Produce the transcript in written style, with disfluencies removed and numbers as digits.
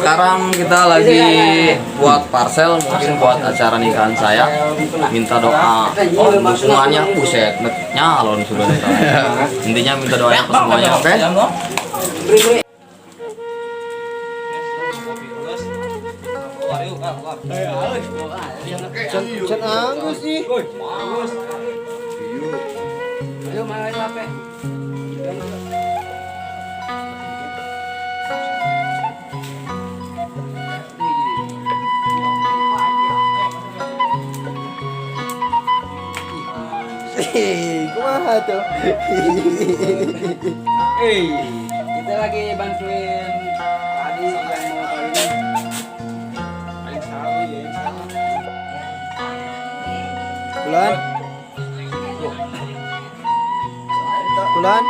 sekarang kita lagi buat parcel mungkin buat acara nikahan saya. Minta doa dukungannya, buset, nyalon sudah. Intinya minta doanya ke semuanya, oke? Can Agus sih. Ayo main HP. Kumaha tuh? Kita lagi bantuin tadi yang mau kawin. Paling tahu ya. Bulan. Bulan.